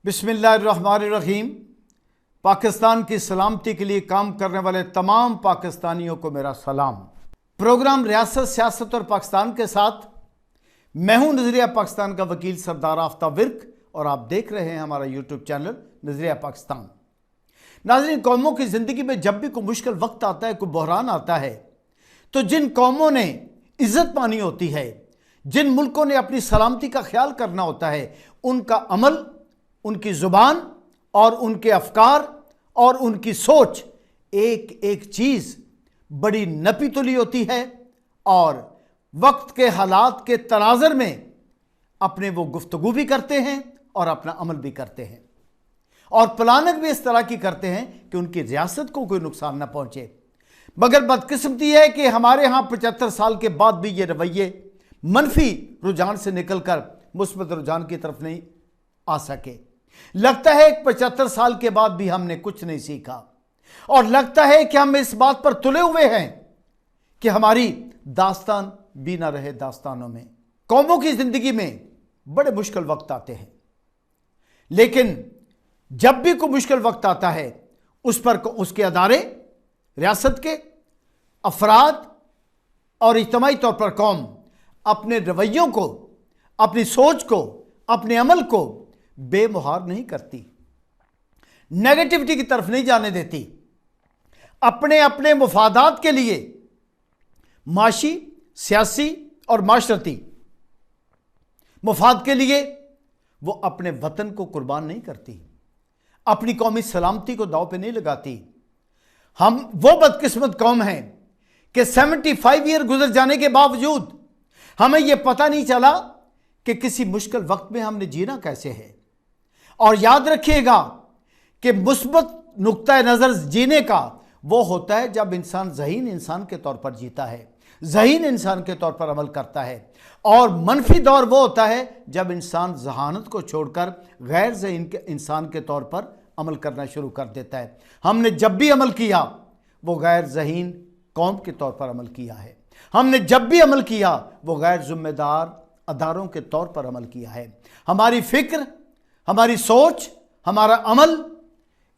बिस्मिल्लाहिर्रहमानिर्रहीम। पाकिस्तान की सलामती के लिए काम करने वाले तमाम पाकिस्तानियों को मेरा सलाम। प्रोग्राम रियासत, सियासत और पाकिस्तान के साथ मैं हूं नजरिया पाकिस्तान का वकील सरदार आफ्ताब विर्क और आप देख रहे हैं हमारा यूट्यूब चैनल नजरिया पाकिस्तान। नाज़रीन, कौमों की ज़िंदगी में जब भी कोई मुश्किल वक्त आता है, कोई बहरान आता है, तो जिन कौमों ने इज्जत पानी होती है, जिन मुल्कों ने अपनी सलामती का ख्याल करना होता है, उनका अमल, उनकी ज़ुबान और उनके अफकार और उनकी सोच एक एक चीज़ बड़ी नपी तुली होती है और वक्त के हालात के तनाज़र में अपने वो गुफ्तगू भी करते हैं और अपना अमल भी करते हैं और प्लानिंग भी इस तरह की करते हैं कि उनकी रियासत को कोई नुकसान ना पहुंचे। मगर बदकिस्मती है कि हमारे यहाँ 75 साल के बाद भी ये रवैये मनफी रुझान से निकलकर मुस्बत रुझान की तरफ नहीं आ सके। लगता है कि 75 साल के बाद भी हमने कुछ नहीं सीखा और लगता है कि हम इस बात पर तुले हुए हैं कि हमारी दास्तान भी ना रहे दास्तानों में। कौमों की जिंदगी में बड़े मुश्किल वक्त आते हैं, लेकिन जब भी कोई मुश्किल वक्त आता है उस पर उसके अदारे, रियासत के अफराद और इज्तिमाई तौर पर कौम अपने रवैयों को, अपनी सोच को, अपने अमल को बेमुहार नहीं करती, नेगेटिविटी की तरफ नहीं जाने देती। अपने अपने मुफादात के लिए माशी, सियासी और माशरती मुफाद के लिए वो अपने वतन को कुर्बान नहीं करती, अपनी कौमी सलामती को दांव पे नहीं लगाती। हम वो बदकिस्मत कौम हैं कि 75 ईयर गुजर जाने के बावजूद हमें यह पता नहीं चला कि किसी मुश्किल वक्त में हमने जीना कैसे है। और याद रखिएगा कि मुस्बत नुक्ता नज़र जीने का वो होता है जब इंसान ज़हीन इंसान के तौर पर जीता है, ज़हीन इंसान के तौर पर अमल करता है, और मनफी दौर वो होता है जब इंसान जहानत को छोड़कर गैर ज़हीन के इंसान के तौर पर अमल करना शुरू कर देता है। हमने जब भी अमल किया वो गैर ज़हीन कौम के तौर पर अमल किया है। हमने जब भी अमल किया वो गैर जिम्मेदार अदारों के तौर पर अमल किया है। हमारी फ़िक्र, हमारी सोच, हमारा अमल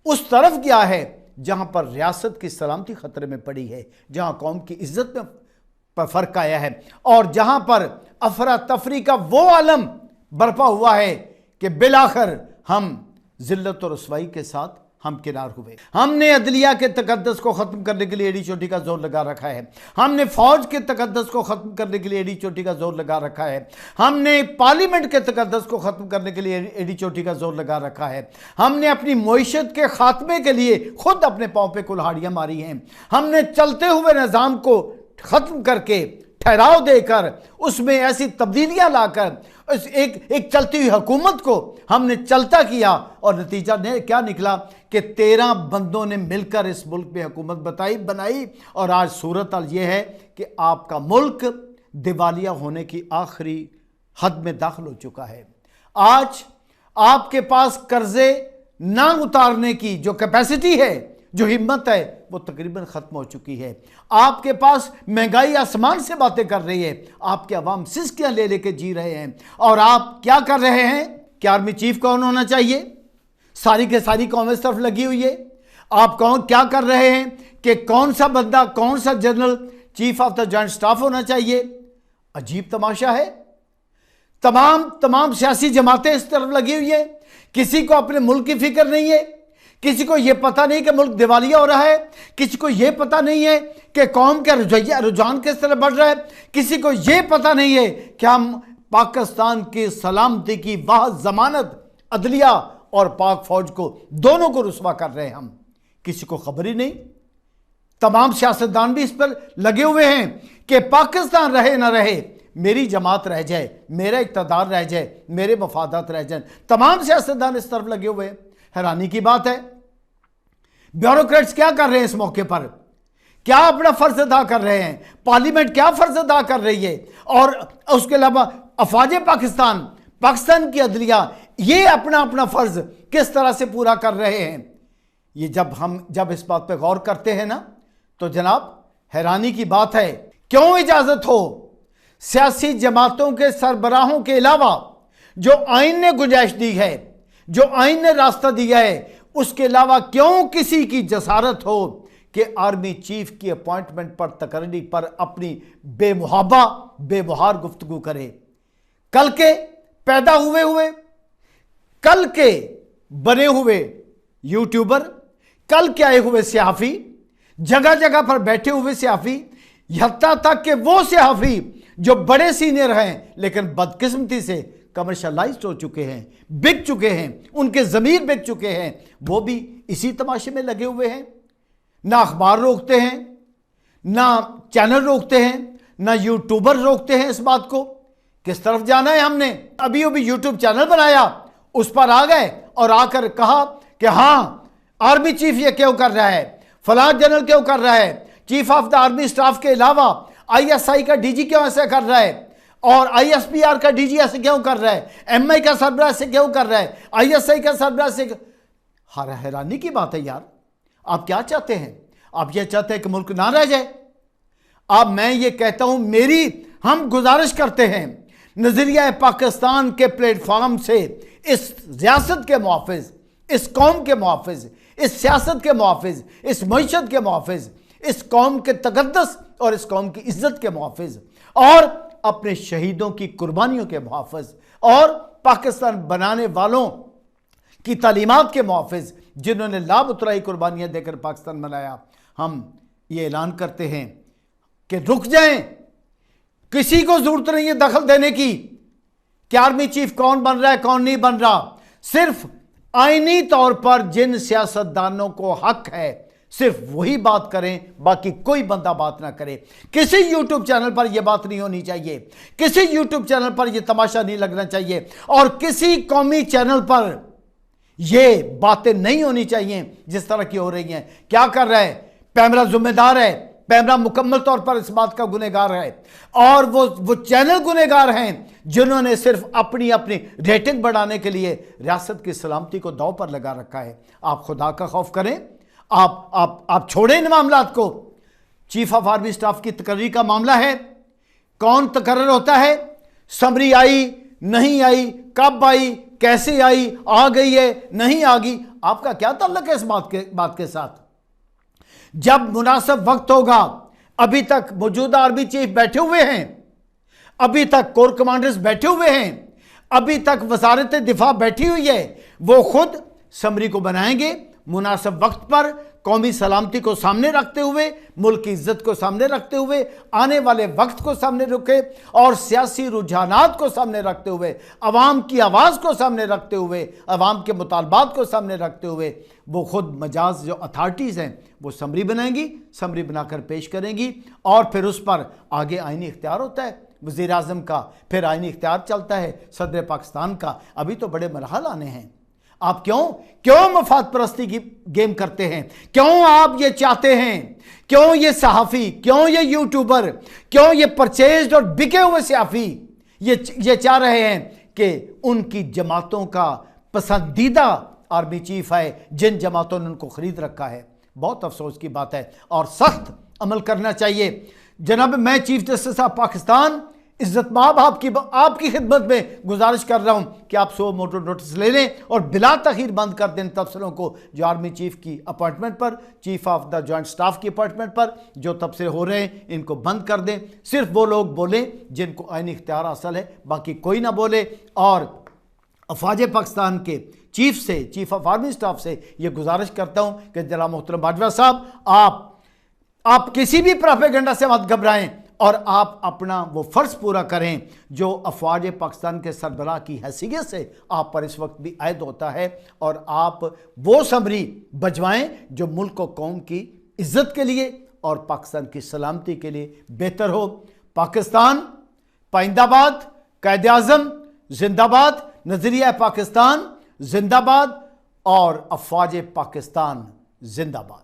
उस तरफ गया है जहां पर रियासत की सलामती खतरे में पड़ी है, जहां कौम की इज्जत में पर फर्क आया है और जहां पर अफरा तफरी का वो आलम बर्पा हुआ है कि बिलाखिर हम जिल्लत और रुसवाई के साथ हम किनार हुए। हमने अदलिया के तकद्दस को ख़त्म करने के लिए एड़ी चोटी का जोर लगा रखा है। हमने फ़ौज के तकद्दस को ख़त्म करने के लिए एड़ी चोटी का जोर लगा रखा है। हमने पार्लियामेंट के तकद्दस को ख़त्म करने के लिए एड़ी चोटी का जोर लगा रखा है। हमने अपनी मईशत के ख़ात्मे के लिए खुद अपने पाँव पे कुल्हाड़ियाँ मारी हैं। हमने चलते हुए निज़ाम को ख़त्म करके ठहराव देकर उसमें ऐसी तब्दीलियां लाकर एक चलती हुई हुकूमत को हमने चलता किया और नतीजा क्या निकला कि 13 बंदों ने मिलकर इस मुल्क में हुकूमत बनाई और आज सूरत हाल ये है कि आपका मुल्क दिवालिया होने की आखिरी हद में दाखिल हो चुका है। आज आपके पास कर्जे ना उतारने की जो कैपेसिटी है, जो हिम्मत है, वो तकरीबन ख़त्म हो चुकी है। आपके पास महंगाई आसमान से बातें कर रही है, आपके अवाम सिस्कियाँ ले लेके जी रहे हैं और आप क्या कर रहे हैं कि आर्मी चीफ कौन होना चाहिए? सारी के सारी कौम इस तरफ लगी हुई है। आप क्या कर रहे हैं कि कौन सा बंदा, कौन सा general chief of the joint staff होना चाहिए? अजीब तमाशा है। तमाम सियासी जमातें इस तरफ लगी हुई है। किसी को अपने मुल्क की फिक्र नहीं है, किसी को यह पता नहीं कि मुल्क दिवालिया हो रहा है, किसी को यह पता नहीं है कि कौम का रुझान किस तरह बढ़ रहा है, किसी को यह पता नहीं है कि हम पाकिस्तान की सलामती की वाह जमानत अदलिया और पाक फौज को दोनों को रुस्वा कर रहे हैं हम। किसी को खबर ही नहीं। तमाम सियासतदान भी इस पर लगे हुए हैं कि पाकिस्तान रहे ना रहे, मेरी जमात रह जाए, मेरा इक़्तिदार रह जाए, मेरे मफादात रह जाए। तमाम सियासतदान इस तरफ लगे हुए हैं। हैरानी की बात है, ब्यूरोक्रेट्स क्या कर रहे हैं इस मौके पर? क्या अपना फर्ज अदा कर रहे हैं? पार्लियामेंट क्या फर्ज अदा कर रही है? और उसके अलावा अफवाज पाकिस्तान की अदलिया ये अपना अपना फर्ज किस तरह से पूरा कर रहे हैं? ये जब इस बात पे गौर करते हैं ना, तो जनाब हैरानी की बात है। क्यों इजाजत हो सियासी जमातों के सरबराहों के अलावा जो आइन ने गुंजाइश दी है, जो आइन ने रास्ता दिया है, उसके अलावा क्यों किसी की जसारत हो कि आर्मी चीफ की अपॉइंटमेंट पर, तकरीर पर अपनी बेमुहाबा बेबुहार गुफ्तगू करे। कल के पैदा हुए कल के बने हुए यूट्यूबर, कल के आए हुए सहाफ़ी, जगह जगह पर बैठे हुए सहाफ़ी, हत्ता तक कि वो सहाफ़ी जो बड़े सीनियर हैं लेकिन बदकिस्मती से कमर्शलाइज्ड हो चुके हैं, बिक चुके हैं, उनके ज़मीर बिक चुके हैं, वो भी इसी तमाशे में लगे हुए हैं। ना अखबार रोकते हैं, ना चैनल रोकते हैं, ना यूट्यूबर रोकते हैं इस बात को। किस तरफ जाना है हमने? अभी अभी यूट्यूब चैनल बनाया, उस पर आ गए और आकर कहा कि हाँ आर्मी चीफ ये क्यों कर रहा है, फलां जनरल क्यों कर रहा है, chief of the army staff के अलावा आईएसआई का डीजी क्यों ऐसे कर रहा है, और आईएसपीआर का डीजी ऐसे क्यों कर रहा है, एमआई का सरबराह ऐसे क्यों कर रहा है, आईएसआई का सरबराह से। हैरानी की बात है यार। आप क्या चाहते हैं? आप ये चाहते हैं कि मुल्क ना रह जाए? अब मैं ये कहता हूं, हम गुजारिश करते हैं नजरिया पाकिस्तान के प्लेटफॉर्म से इस रियासत के मुहाफिज, इस कौम के मुहाफिज, इस सियासत के मुहाफिज, इस मईशत के मुहाफिज, इस कौम के तकद्दस और इस कौम की इज्जत के मुहाफिज, और अपने शहीदों की कुर्बानियों के मुहाफिज, और पाकिस्तान बनाने वालों की तालीमात के मुहाफिज, जिन्होंने लाबुतराई कुर्बानियां देकर पाकिस्तान बनाया, हम ये ऐलान करते हैं कि रुक जाएं। किसी को जरूरत नहीं है दखल देने की कि आर्मी चीफ कौन बन रहा है कौन नहीं बन रहा। सिर्फ आईनी तौर पर जिन सियासतदानों को हक है सिर्फ वही बात करें, बाकी कोई बंदा बात ना करे। किसी यूट्यूब चैनल पर यह बात नहीं होनी चाहिए, किसी यूट्यूब चैनल पर यह तमाशा नहीं लगना चाहिए, और किसी कौमी चैनल पर ये बातें नहीं होनी चाहिए जिस तरह की हो रही हैं। क्या कर रहा है पैमरा? जिम्मेदार है, पैमरा मुकम्मल तौर पर इस बात का गुनहगार है, और वो चैनल गुनहगार हैं जिन्होंने सिर्फ अपनी रेटिंग बढ़ाने के लिए रियासत की सलामती को दांव पर लगा रखा है। आप खुदा का खौफ करें, आप छोड़ें इन मामलात को। चीफ ऑफ आर्मी स्टाफ की तकर्री का मामला है, कौन तकर्र होता है, समरी आई नहीं आई, कब आई, कैसे आई, आ गई है नहीं आ गई, आपका क्या ताल्लुक है इस बात के साथ? जब मुनासिब वक्त होगा, अभी तक मौजूदा आर्मी चीफ बैठे हुए हैं, अभी तक कोर कमांडर्स बैठे हुए हैं, अभी तक वजारत दिफा बैठी हुई है, वो खुद समरी को बनाएंगे मुनासिब वक्त पर, कौमी सलामती को सामने रखते हुए, मुल्क की इज्जत को सामने रखते हुए, आने वाले वक्त को सामने रखे और सियासी रुझानात को सामने रखते हुए, अवाम की आवाज़ को सामने रखते हुए, अवाम के मुतालबात को सामने रखते हुए, वो खुद मजाज जो अथॉरिटीज़ हैं वो समरी बनाएंगी, समरी बनाकर पेश करेंगी, और फिर उस पर आगे आईनी इख्तियार होता है वज़ीर आज़म का, फिर आईनी इख्तियार चलता है सदर पाकिस्तान का। अभी तो बड़े मरहल आने हैं। आप क्यों मफाद परस्ती की गेम करते हैं? क्यों आप ये चाहते हैं? क्यों ये सहाफ़ी, क्यों ये यूट्यूबर, क्यों ये परचेज्ड और बिके हुए सहाफ़ी ये चाह रहे हैं कि उनकी जमातों का पसंदीदा आर्मी चीफ है, जिन जमातों ने उनको खरीद रखा है? बहुत अफसोस की बात है और सख्त अमल करना चाहिए। जनाब, मैं चीफ जस्टिस ऑफ पाकिस्तान इज्जत माब आपकी खिदमत में गुजारिश कर रहा हूं कि आप 100 मोटर नोटिस ले लें और बिला तखीर बंद कर दें तबसरों को जो आर्मी चीफ की अपॉइंटमेंट पर, chief of the joint staff की अपॉइंटमेंट पर जो तबसरे हो रहे हैं, इनको बंद कर दें। सिर्फ वो लोग बोलें जिनको आईनी इख्तियार हासिल है, बाकी कोई ना बोले। और अफवाज पाकिस्तान के चीफ से, चीफ ऑफ आर्मी स्टाफ से ये गुजारिश करता हूँ कि जनाब मोहतरम बाजवा साहब, आप किसी भी प्रोपेगेंडा से मत घबराएं और आप अपना वो फ़र्ज़ पूरा करें जो अफवाज पाकिस्तान के सरबराह की हैसियत से आप पर इस वक्त भी आयद होता है, और आप वो समरी बजवाएं जो मुल्क और कौम की इज़्ज़त के लिए और पाकिस्तान की सलामती के लिए बेहतर हो। पाकिस्तान पाइंदाबाद, कायद आज़म जिंदाबाद, नज़रिया पाकिस्तान जिंदाबाद और अफवाज पाकिस्तान जिंदाबाद।